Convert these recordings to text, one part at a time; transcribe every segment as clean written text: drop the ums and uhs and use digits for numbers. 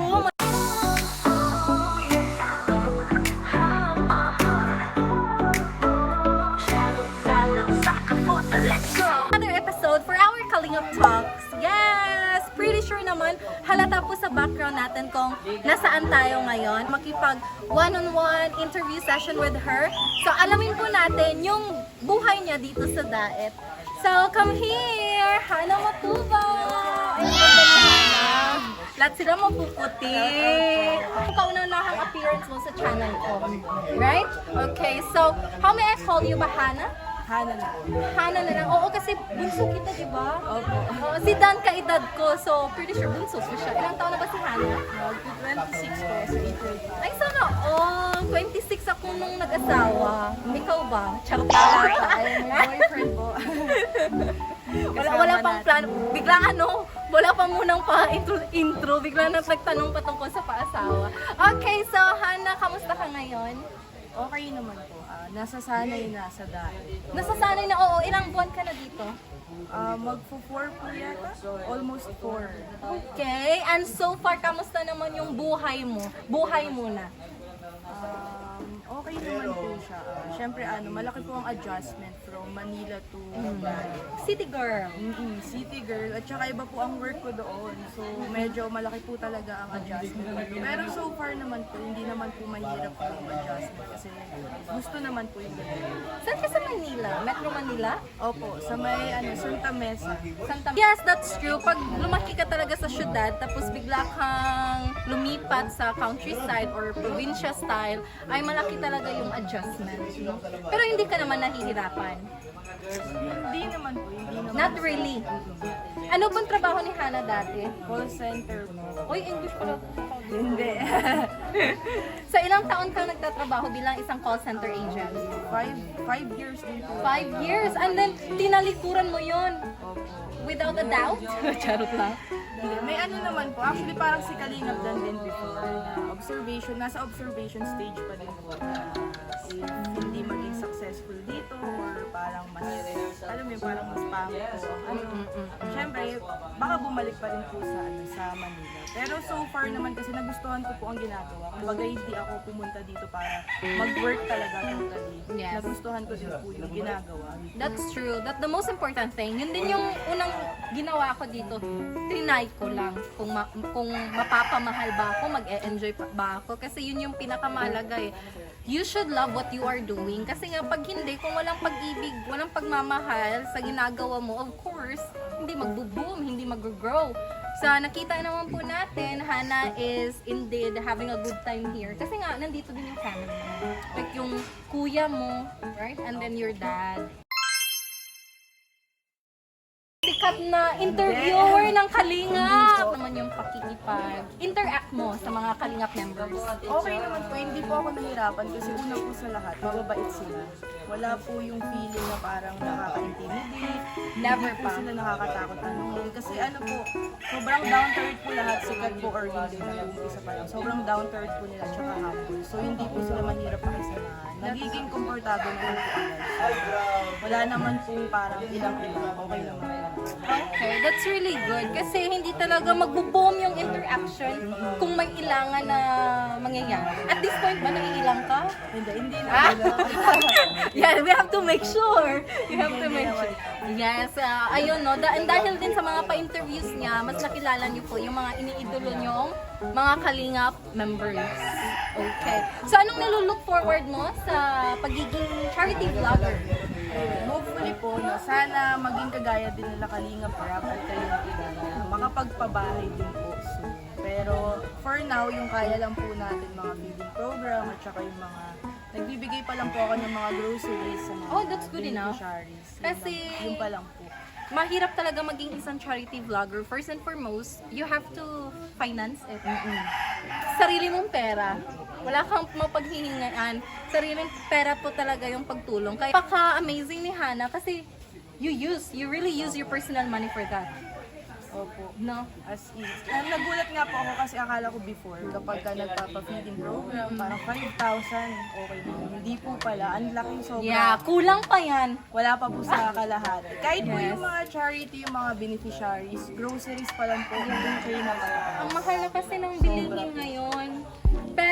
po. Another episode for our Kalingap Talks. Yes! Pretty sure naman, halata po sa background natin kung nasaan tayo ngayon. Makipag one-on-one interview session with her. So, alamin po natin yung buhay niya dito sa Daet. So, come here! Hana Matuba! Ay, ganda ni Hana. Lahat sila mapuputi. Ang kauna-unahang appearance mo sa channel ko. Right? Okay, so, how may I call you ba, Hana? Hana na. Hana na lang. Oo, kasi bunso kita, di ba? Opo. Oo, si Dan kaedad ko, so pretty sure bunso ko siya. Ilang taon na ba si Hana? Mag-26 po sa April. Ay, sana all. 26 ako nung nag-asawa. Ikaw ba? Charot Wala lang. pa. Ay, may boyfriend po. Wala pang plan. Bigla wala pa munang intro. Bigla nagtanong patungkol sa paasawa. Okay, so Hana, kamusta ka ngayon? Okay naman po. Nasasanay na sa dahil. Nasasanay na, oo. Ilang buwan ka na dito? Magpo-4 po yata. Almost 4. Okay, and so far, kamusta naman yung buhay mo? Buhay muna. Okay naman po siya. Siyempre, malaki po ang adjustment from Manila to City girl. city girl. At saka iba po ang work ko doon. So, medyo malaki po talaga ang adjustment. Pero so far naman po, hindi naman po mahirap po ang adjustment. Kasi gusto naman po yung ganun. Saan ka sa Manila? Metro Manila? Opo, sa may Santa Mesa. Yes, that's true. Pag lumaki ka talaga sa syudad, tapos bigla kang lumipat sa countryside or provincia style, ay malaki talaga yung adjustment. No? Pero hindi ka naman nahihirapan. Hindi naman po, hindi naman. Not really. Ano bang trabaho ni Hana dati? Call center po. Uy, English pala. Hindi. Sa ilang taon ka nagtatrabaho bilang isang call center agent? 5 years din po. 5 years? And then, tinalikuran mo yun? Opo. Without a doubt? Charot lang. Hindi. May naman po. Actually, parang si Kalingap Dan din before. Nasa observation stage pa din po. If hindi maging successful dito or parang mas, alam mo yun, parang mas pangit po. Siyempre, baka bumalik pa rin po sa Manila. Pero so far naman kasi nagustuhan ko po ang ginagawa. Kumbaga hindi ako pumunta dito para mag-work talaga totally. Yes. Nagustuhan ko din po yung ginagawa. That's true. That's the most important thing. Yun din yung unang ginawa ko dito. Trinay ko lang kung mapapamahal ba ako, mag-e-enjoy ba ako. Kasi yun yung pinakamahalaga eh. You should love what you are doing. Kasi nga pag hindi, kung walang pag-ibig, walang pagmamahal sa ginagawa mo, of course, hindi magbo-boom, hindi mag-grow. So, nakita naman po natin, Hana is indeed having a good time here. Kasi nga, nandito din yung family mo. Like yung kuya mo, right? And then your dad. Sikat na interviewer ng Kalingap! Naman yung pakikipag-interact mo sa mga Kalingap members. Okay naman po, hindi po ako nahirapan kasi una po sa lahat, mababait sila. Wala po yung feeling na parang nakaka-intimidate. Never Hindi po pa. sila nakakatakot tanungin. Kasi po, sobrang down to earth po lahat, sikat po or hindi na isa pa lang. Sobrang down to earth po nila tsaka humble. So hindi po sila mahirap pakisamahan. Nagiging komportable naman po agad. So, wala naman po parang ilang-ilang. Okay naman. Okay, that's really good. Kasi hindi talaga magbo-boom yung interaction kung may ilangan na mangyayari. At this point ba naiilang ka? Hindi na. Ah? Yeah, we have to make sure. You have to make sure. Yes, ayun no. Dahil din sa mga pa-interviews niya, mas nakilala niyo po yung mga iniidolo niyong mga Kalingap members. Okay. So, anong nilulook forward mo sa pagiging charity vlogger? Hopefully po, sana maging kagaya din nila Kalingap Rap at kayo makapagpabahay din po soon. Pero for now, yung kaya lang po natin mga feeding program at saka yung mga nagbibigay pa lang po ako ng mga groceries sa mga Oh, that's good enough. beneficiaries. Kasi- Yun pa lang po. Mahirap talaga maging isang charity vlogger. First and foremost, you have to finance it. Sarili mong pera. Wala kang mapaghihingaan. Sariling pera po talaga yung pagtulong. Kaya paka-amazing ni Hana kasi you really use your personal money for that. Opo. No? As in. Nagulat nga po ako kasi akala ko before, kapag ka nagpapa-feeding program, parang 5,000, okay na. Hindi po pala. Ang laking sobra. Yeah, kulang pa yan. Wala pa po sa kalahati. Kahit po Yes. yung mga charity, yung mga beneficiaries, groceries pa lang po, hindi kayo na pala. Ang mahal na kasi ng bilihin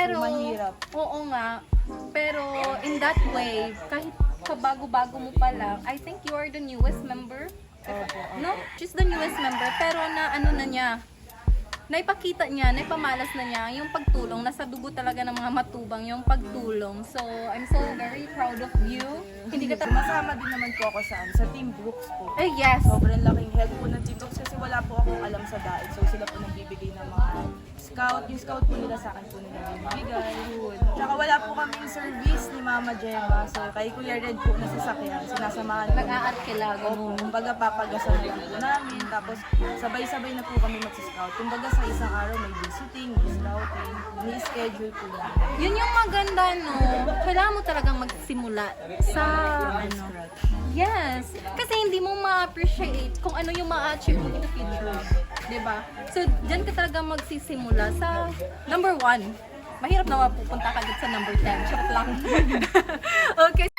Pero, mahirap. oo nga. Pero in that way, kahit kabago-bago mo pa lang, I think you are the newest member. Opo. No? She's the newest member, pero na ano na niya, naipakita niya, naipamalas na niya yung pagtulong. Nasa dugo talaga ng mga matubang yung pagtulong. So, I'm so very proud of you. Hindi ka Sumasama din naman po ako sa Team Brooks po. yes. Sobrang laking help po ng Team Brooks kasi wala po akong alam sa daig. So sila po nagbibigay ng mga scout. Yung scout po nila sa akin po nila nagbibigay. Tsaka wala po kaming service ni Mama Gemma. So kay Kuya Red po na sasakyan. Sinasamahan po. Nag-aarkila, Opo, kumbaga papagasan na lang po namin. Tapos sabay-sabay na po kami mag-scout. Kumbaga sa isang araw may visiting, may scouting, may schedule po namin. Yun yung maganda, no? Kailangan mo talagang magsimula sa, ano, yes. Kasi hindi mo ma-appreciate kung ano yung ma-achieve mo in the future. Diba? So, dyan ka talaga magsisimula sa number 1. Mahirap na mapupunta ka dito sa number 10. Charot lang. Okay.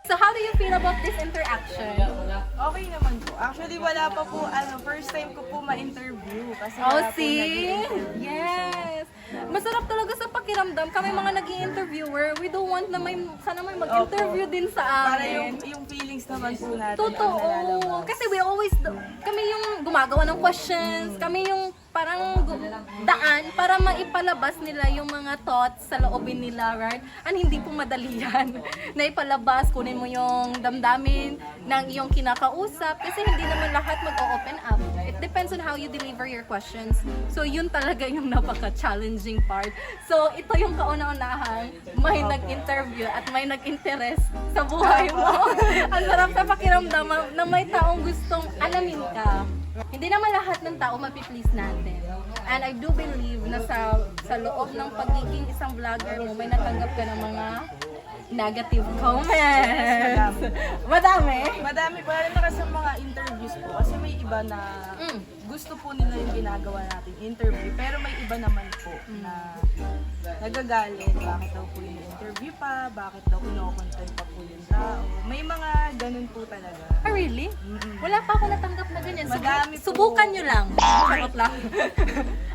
So, how do you feel about this interaction? Okay naman po. Actually, wala pa po, first time ko po ma-interview. Kasi Oh, wala po see? nag-interview. Yes! Masarap talaga sa pakiramdam. Kami mga nag-i-interviewer, we don't want na sana may mag-interview din sa Para amin. yung feelings naman po natin. Totoo. ang nalalabas. Kasi we always, kami yung gumagawa ng questions, kami yung parang daan para maipalabas nila yung mga thoughts sa loobin nila, right? And hindi po madali yan. Na ipalabas, kunin mo yung damdamin ng iyong kinakausap kasi hindi naman lahat mag-open up. It depends on how you deliver your questions. So, yun talaga yung napaka-challenging part. So, ito yung kauna-unahan, may nag-interview at may nag-interest sa buhay mo. Ang sarap sa pakiramdam na may taong gustong alamin ka. Hindi naman lahat ng tao mapiplease natin. And I do believe na sa loob ng pagiging isang vlogger mo, may natanggap ka ng mga negative comments. Madami. Madami pa rin na sa mga interviews po. Kasi may iba na gusto po nila yung ginagawa natin interview. Pero may iba naman po na nagagalit. Bakit daw po yung interview pa? Bakit daw kinokontent pa po yung tao? May mga ganun po talaga. Ah, really? Wala pa ako natanggap na ganyan. Madami po. Subukan nyo lang. Charot lang.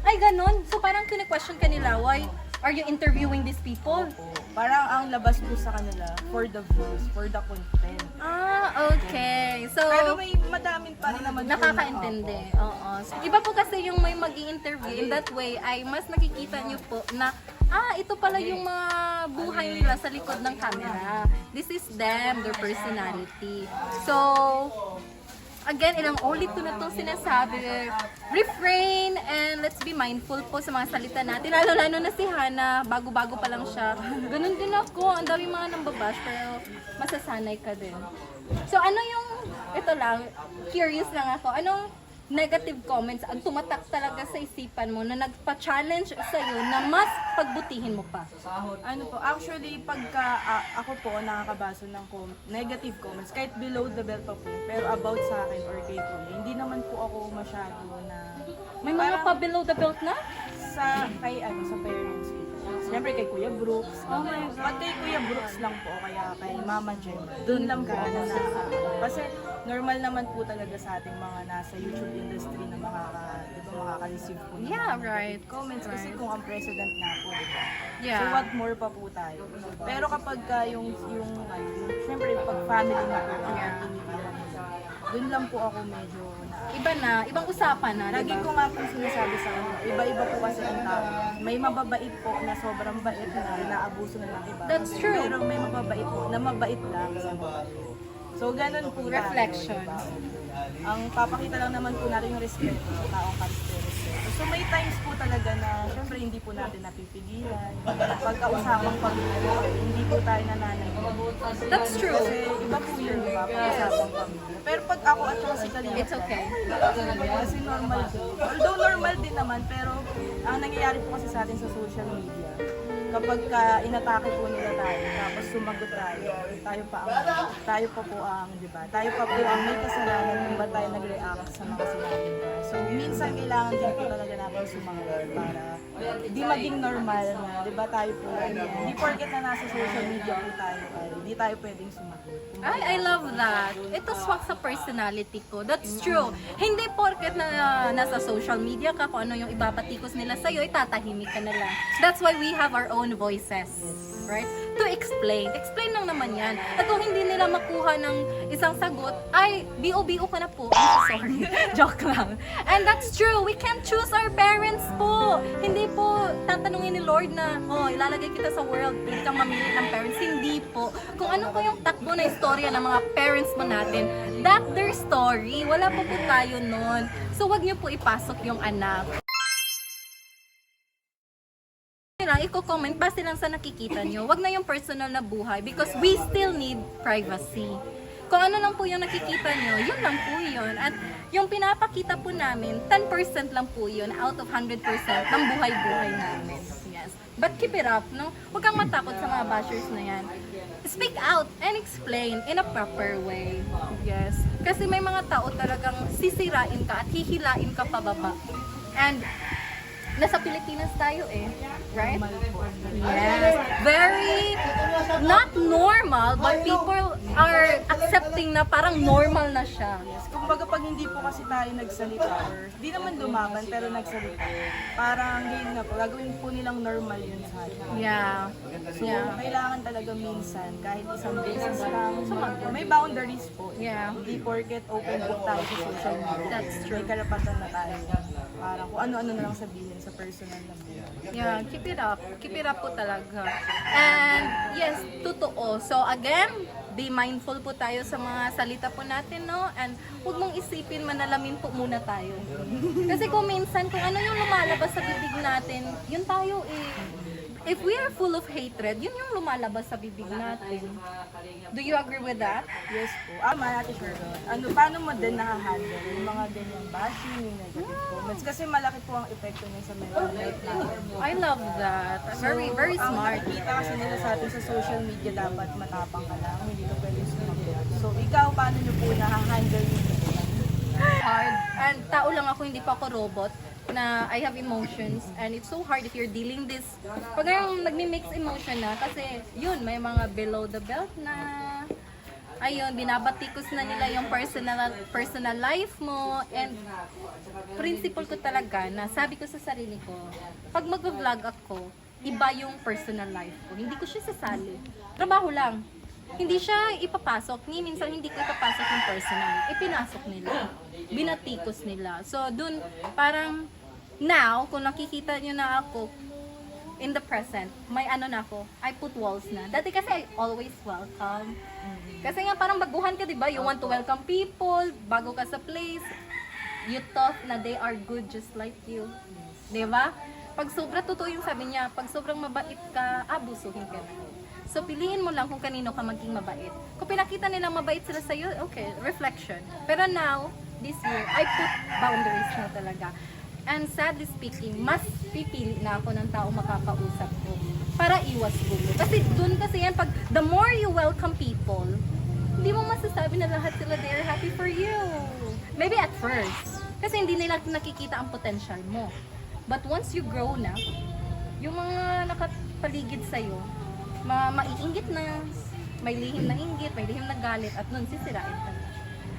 Ay, ganun. So parang kine-question ka nila, why are you interviewing these people? Parang ang labas po sa kanila for the views, for the content. Ah, okay. So, Pero may madaming pa rin naman po na- nakakaintindi. Oo. So, iba po kasi yung may mag-i-interview. In that way, ay mas nakikita nyo po na, ito pala yung mga buhay nila sa likod ng camera. This is them, their personality. So, again, ilang ulit ko na itong sinasabi. Refrain and let's be mindful po sa mga salita natin. Lalo-lalo na si Hana, bago-bago pa lang siya. Ganun din ako. Ang dami mga nambabash, pero masasanay ka din. So, ano yung, ito lang, curious lang ako, anong negative comments ang tumatak talaga sa isipan mo na nagpa-challenge sa'yo na mas pagbutihin mo pa? Ano po, actually, pagka ako po nakakabasa ng negative comments, kahit below the belt pa po, pero about sa akin or kay Kuya, hindi naman po ako masyado na... May mga pa below the belt na? sa parents ko. Siyempre kay Kuya Brooks. Oh my God. Pag kay Kuya Brooks lang po, o kaya kay Mama Jem. Doon lang po na kasi normal naman po talaga sa ating mga nasa YouTube industry na makaka-receive po ng Yeah, mga right. comments. Kasi Right. kung ang president nga po, diba? Yeah. So what more pa po tayo. Pero kapag siyempre pag family na po, Yeah. doon lang po ako medyo Iba na, ibang usapan na, Lagi diba? ko nga po sinasabi sa kanila, iba-iba po kasi ang tao. May mababait po na sobrang bait na inaabuso na ng iba. That's true. Pero may mababait po na mabait lang. So ganun po tayo, Reflection. diba? Ang papakita lang naman po natin yung respeto sa taong respeto. So may times po talaga na syempre hindi po natin napipigilan. Pagkausapang pamilya, hindi po tayo nananay. That's true. Kasi iba po yun, diba? Pag-usapang pamilya. Pero pag ako at saka si Kalinga, It's okay. kasi normal din. Although normal din naman, pero ang nangyayari po kasi sa atin sa social media, kapag inatake po nila tayo, tapos sumagot tayo pa po ang, di ba? Tayo pa po ang may kasalanan kung ba tayo nag-react sa mga sinabi nila. So, minsan kailangan din po talaga natin sumagot para di maging normal na, di ba, tayo po, hindi porket na nasa social media po tayo, ay di tayo pwedeng sumagot. I love that. Ito swak sa personality ko. That's true. Hindi porket na nasa social media ka, kung ano yung ibabatikos nila sa'yo, itatahimik ka na lang. That's why we have our own voices. Right? To explain. Explain lang naman yan. At kung hindi nila makuha ng isang sagot, ay, BO-BO ka na po. I'm so sorry. Joke lang. And that's true. We can't choose our parents po. Hindi po tatanungin ni Lord na, oh, ilalagay kita sa world, hindi kang mamili ng parents. Hindi po. Kung ano po yung takbo na istorya ng mga parents mo natin, that their story. Wala po tayo nun. So, wag niyo po ipasok yung anak. Iko-comment base lang sa nakikita nyo. Wag na yung personal na buhay because we still need privacy. Kung ano lang po yung nakikita nyo, yun lang po yun. At yung pinapakita po namin, 10% lang po yun out of 100% ng buhay-buhay namin. Yes. But keep it up, no? Huwag kang matakot sa mga bashers na yan. Speak out and explain in a proper way. Yes. Kasi may mga tao talagang sisirain ka at hihilain ka pababa. And nasa Pilipinas tayo eh, right? Yes. Very not normal, but people are accepting na parang normal na siya. Kumbaga pag hindi po kasi tayo nagsalita or di naman lumaban pero nagsalita, parang yun nga po, gagawin po nilang normal yun sa atin. Yeah. So, kailangan talaga minsan, kahit isang beses lang, may boundaries po. Yeah. Hindi porket open book tayo sa social media. That's true. May karapatan na tayo. Parang kung ano-ano na lang sabihin sa personal na buhay. Yeah, keep it up. Keep it up po talaga. And yes, totoo. So again, be mindful po tayo sa mga salita po natin, no? And huwag mong isipin, manalamin po muna tayo. Kasi kung minsan, kung ano yung lumalabas sa bibig natin, yun tayo eh. If we are full of hatred, yun yung lumalabas sa bibig natin. Do you agree with that? Yes po. Ate Sharon, paano mo din nakahandle yung mga ganyang bashing, yung negative comments? Kasi malaki po ang epekto niya sa mental health natin. I love that. Very, very smart. Kita kasi nila sa atin sa social media, dapat matapang ka lang, hindi ka pwede sumagot. So ikaw, paano niyo po nakahandle yung Hard. And tao lang ako, hindi pa ako robot na I have emotions and it's so hard if you're dealing this pag yung nagmi-mix emotion na kasi yun, may mga below the belt na ayun, binabatikos na nila yung personal life mo and principle ko talaga na sabi ko sa sarili ko, pag mag-vlog ako, iba yung personal life ko. Hindi ko siya sasali. Trabaho lang. Hindi siya ipapasok. Minsan hindi ko ipapasok yung personal. Ipinasok nila. Binatikos nila. So, dun, parang now, kung nakikita nyo na ako in the present, may ano na ako, I put walls na. Dati kasi I always welcome. Kasi nga parang baguhan ka, di ba? You want to welcome people, bago ka sa place, you thought na they are good just like you. Di ba? Pag sobra, totoo yung sabi niya, pag sobrang mabait ka, abusuhin ka na. So, piliin mo lang kung kanino ka maging mabait. Kung pinakita nilang mabait sila sa'yo, okay, reflection. Pero now, this year, I put boundaries na talaga. And sadly speaking, mas pipili na ako ng tao makakausap ko para iwas gulo. Kasi dun kasi yan, pag the more you welcome people, hindi mo masasabi na lahat sila they're happy for you. Maybe at first. Kasi hindi nila nakikita ang potential mo. But once you grow na, yung mga nakapaligid sa'yo, maiinggit na, may lihim na inggit, may lihim na galit, at nun sisirain ka na.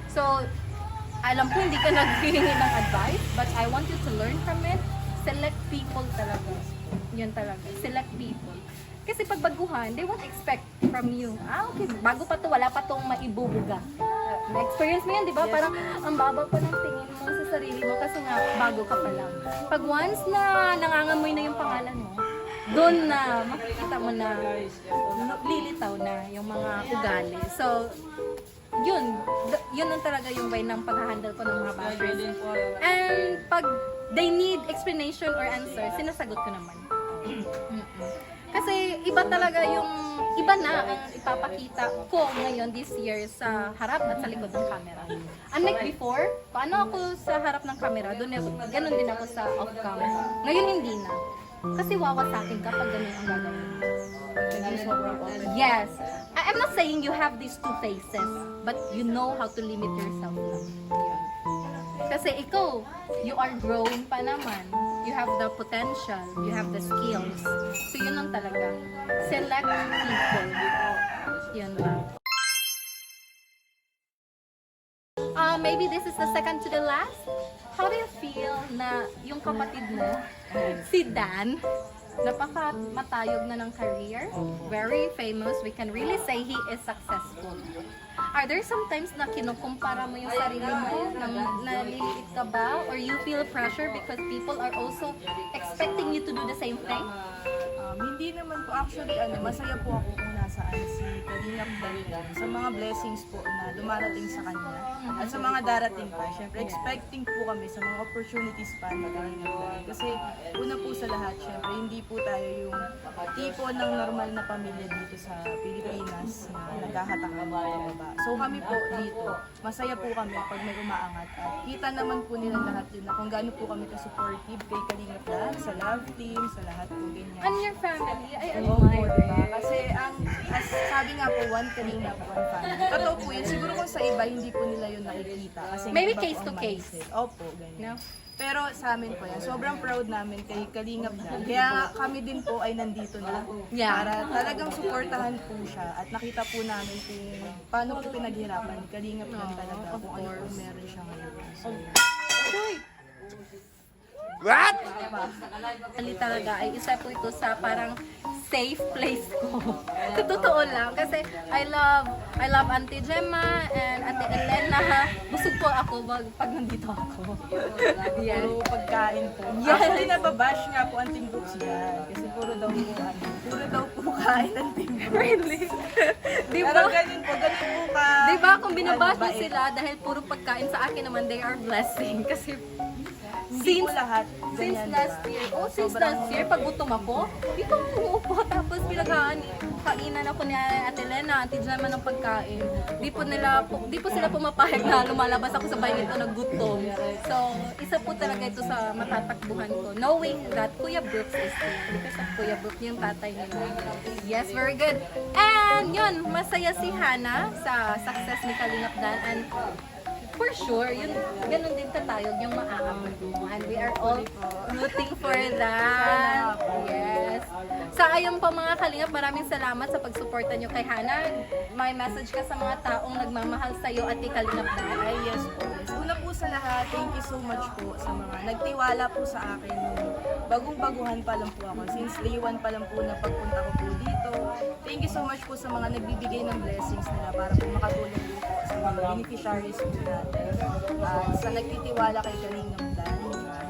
So, alam ko hindi ka naghihingi ng advice, but I want you to learn from it. Select people talaga. Yun talaga. Select people. Kasi pag baguhan, they won't expect from you. Okay, bago pa to, wala pa tong maibubuga. Na-experience mo yan, di ba? Parang ang baba pa ng tingin mo sa sarili mo kasi nga bago ka pa lang. Pag once na nangangamoy na yung pangalan mo, doon na makikita mo na lilitaw na yung mga ugali. So, yun lang talaga yung way ng pag-handle ko ng mga bashers. And pag they need explanation or answer, sinasagot ko naman. Kasi iba talaga iba na ang ipapakita ko ngayon this year sa harap at sa likod ng camera. Unlike before, paano ako sa harap ng camera, ganun din ako sa off-cam. Ngayon hindi na. Kasi wawasakin ka pag ganun ang gagawin mo. Naging sobrang open. Yes. I'm not saying you have these two faces, but you know how to limit yourself lang. Yun. Kasi ikaw, you are growing pa naman. You have the potential, you have the skills. So yun lang talaga. Select people. Yun lang. Maybe this is the second to the last. How do you feel na yung kapatid mo, si Dan, napaka-matayog na ng career, very famous, we can really say he is successful. Are there sometimes na kinukumpara mo yung sarili mo, naliliit ka ba? Or you feel pressure because people are also expecting you to do the same thing? Hindi naman po. Actually, masaya po ako kung nasaan si Kalingap Dan sa mga blessings po na dumarating sa kanya. At sa mga darating pa. Siyempre, expecting po kami sa mga opportunities pa na Kalingap Dan. Kasi una po sa lahat, siyempre, hindi po tayo yung tipo ng normal na pamilya dito sa Pilipinas na naghahatak ng mga baba. So kami po dito, masaya po kami pag may umaangat. At kita naman po nila lahat yun na kung gaano po kami ka-supportive kay Kalingap Dan, sa love team, sa lahat po ganyan. And your family, I Oo po, admire diba? it. Kasi as sabi nga po, one Kalingap, one family. Totoo po yun. Siguro kung sa iba, hindi po nila yun nakikita. Kasi Maybe iba po case ang to case. mindset. Opo, ganyan. No? Pero sa amin po yan, sobrang proud namin kay Kalingap Dan. Kaya nga kami din po ay nandito na Yeah. para talagang suportahan po siya at nakita po namin kung paano po pinaghirapan ni Kalingap Dan talaga of kung ano po course. meron siya ngayon. So, What? Ali talaga ay isa po ito sa parang safe place ko. Sa totoo lang kasi I love Auntie Gemma and Ate Elena. Busog po ako pag nandito ako. Yes. puro pagkain po. Yes. Actually, nababash nga po ang Team Brooks yan. Kasi puro daw po kain ang Team Brooks. Really? Di Pero ba? ganun po ka. Di ba kung binabash niyo mabait. sila dahil puro pagkain sa akin naman they are blessing kasi Hindi po lahat. Since ganyan, last diba? year, since Sobrang- last year, pag gutom ako, dito ako umuupo, tapos kainan ako ni Ate Lena, Ate Gemma ng pagkain. Di po sila pumapayag na lumalabas ako sa bahay nito na gutom. So, isa po talaga ito sa matatakbuhan ko, knowing that Kuya Brooks is here. Because of Kuya Brooks, yung tatay nila. Yes, very good. And yun, masaya si Hannah sa success ni Kalingap Dan. And for sure, yun, ganun din tatayog yung maaabot mo. And we are all rooting for that. Yes. Sa ayong pa mga Kalingap, maraming salamat sa pagsuporta nyo kay Hannah. May message ka sa mga taong nagmamahal sa'yo at kay Kalingap Dan. Ay, yes po. Yes. Una po sa lahat, thank you so much po sa mga nagtiwala po sa akin. Bagong-baguhan pa lang po ako. Since day one pa lang po na pagpunta ko po dito. Thank you so much po sa mga nagbibigay ng blessings nila para po makatulong po sa mga beneficiaries po natin. At sa nagtitiwala kay Kalingap Dan,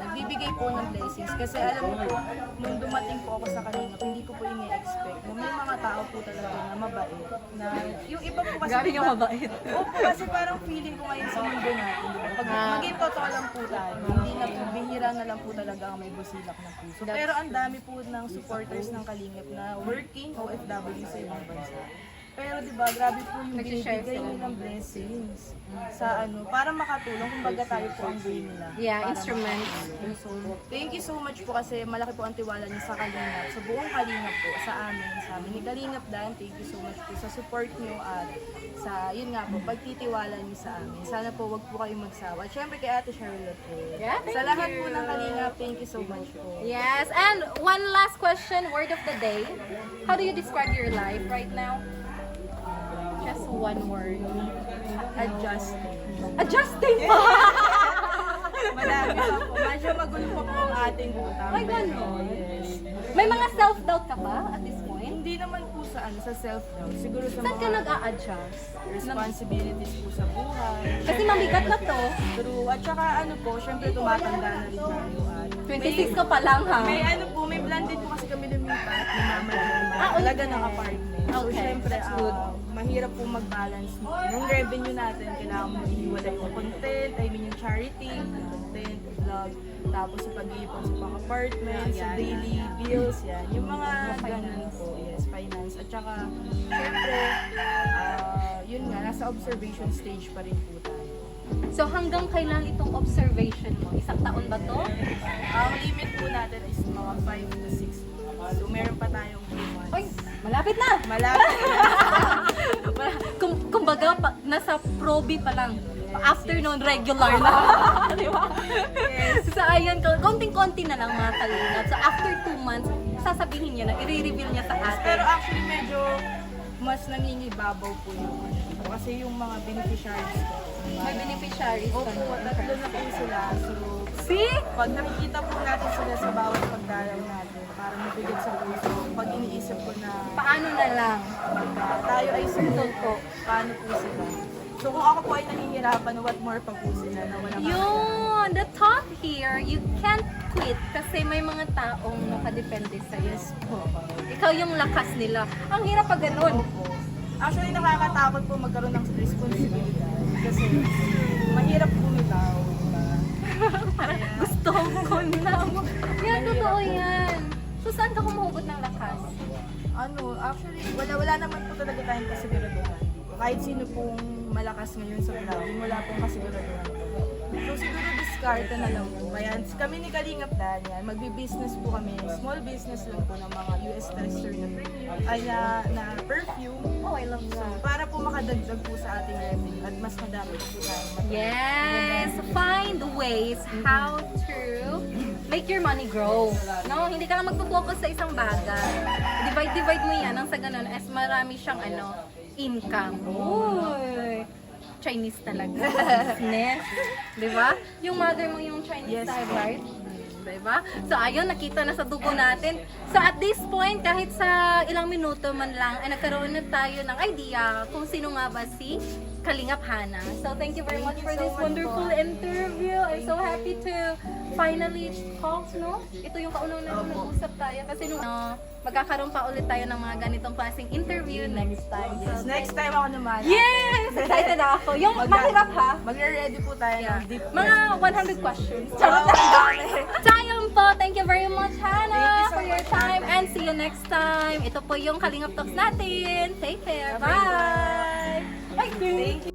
nagbibigay po ng blessings. Kasi alam mo po, nung dumating po ako sa Kalingap, hindi ko po ini-expect na may mga tao po talaga na mabait. Na yung iba po kasi... Grabe yung mabait. Opo, kasi parang feeling ko ngayon sa mundo natin, di ba? Pag maging totoo lang po tayo, hindi na po, bihira na lang po talaga ang may busilak na puso. Pero ang dami po ng supporters ng Kalingap na working OFW sa ibang bansa. Pero di ba, grabe po yung Nag-share binibigay sila. nilang blessings sa para makatulong, kumbaga tayo po ang way nila. Yeah, Para instruments. makatulong. So, thank you so much po kasi malaki po ang tiwala niyo sa Kalingap, sa buong Kalingap po, sa amin ni Kalingap Dan. Thank you so much po sa support niyo at sa, yun nga po, pagtitiwala niyo sa amin. Sana po wag po kayong magsawa. At syempre kay Ate Charlotte po. Yeah, thank Sa lahat you. po ng Kalingap, thank you so much po. Yes, and one last question, word of the day. How do you describe your life right now? Just one word. Adjusting. Adjusting pa! Marami pa po. Medyo magulo pa po ang ating utang. Ay, ganon. May mga self-doubt ka ba at this point? Hindi naman po sa sa self-doubt. Siguro sa Saan ka mga nag-a-adjust? responsibilities po sa buhay. Kasi mabigat na to. True. At saka syempre tumatanda na rin tayo. At 26 ka pa lang ha. may plan din po kasi kami lumipat ni Mama Gemma. Ah, okay. Talaga ng apartment. So Okay, syempre, that's good. mahirap po mag-balance yung revenue natin. Kailangan mo ihiwalay yung content, yung charity, yung content, vlog, tapos sa pag-iipon sa pang-apartment, sa daily bills, yan. Yung mga ganun po, yes, finance. At saka, syempre, yun nga, nasa observation stage pa rin po tayo. So hanggang kailan itong observation mo? Isang taon ba to? Ang limit po natin is mga 5 to 6 Malapit na! Malapit. Kumbaga, nasa probi pa lang. After noon, regular na. Di ba? Yes. So, ayun, konting-konti na lang mga kalingap. So, after 2 months, sasabihin niya na, i-reveal niya sa Pero atin. actually medyo mas nangingibabaw po yung kasi yung mga beneficiaries ko. May beneficiaries Opo, ka na. tatlo na po sila. So, See? pag nakikita po natin sila sa bawat pagdalaw natin, parang mabigat sa puso. Pag iniisip ko na Paano na lang? tayo ay sumunod po, paano po sila? So kung ako po ay nahihirapan, what more pa po sila na wala Yun! The thought here, you can't quit kasi may mga taong nakadepende sa'yo. Yes po. Ikaw yung lakas nila. Ang hirap pag ganun. Actually, nakakatakot po magkaroon ng responsibilidad. Kasi mahirap bumitaw. Parang gusto ko na. Yan, totoo yan. So, saan ka kumuhugot ng lakas? Actually, wala naman po talaga tayong kasiguraduhan. Kahit sino pong malakas ngayon sa vlogging, wala pong kasiguraduhan. So siguro diskarte na lang po. Kaya kami ni Kalingap Daniel, magbi-business po kami. Small business lang po ng mga US tester na perfume. Oh, I love that. Para po makadagdag po sa ating revenue at mas madami po tayo. Yes! Find ways how to make your money grow. No, hindi ka lang magpo-focus sa isang bagay. Divide mo yan nang sa ganun as marami siyang income. Uy! Chinese talaga. Business. Diba? Yung mother mo yung Chinese Yes. type, right? Diba? So, ayun, nakita na sa dugo natin. So, at this point, kahit sa ilang minuto man lang, ay nagkaroon na tayo ng idea kung sino nga ba si Kalingap Hana. So, thank you very much for this wonderful interview. I'm so happy to finally talk, no? Ito yung kaunang na nag-usap tayo kasi nung magkakaroon pa ulit tayo ng mga ganitong klaseng interview next time. So, Next time ako naman. yes! Excited na ako. Yung mahirap ha? Magre-ready po tayo Yeah. ng deep Mga 100 questions. Charot lang. So, ayun po. Thank you very much, Hannah, Thank you so for your much, time. Hannah. And see you next time. Ito po yung Kalingap Talks natin. Take care. Bye! Ay, Thank you.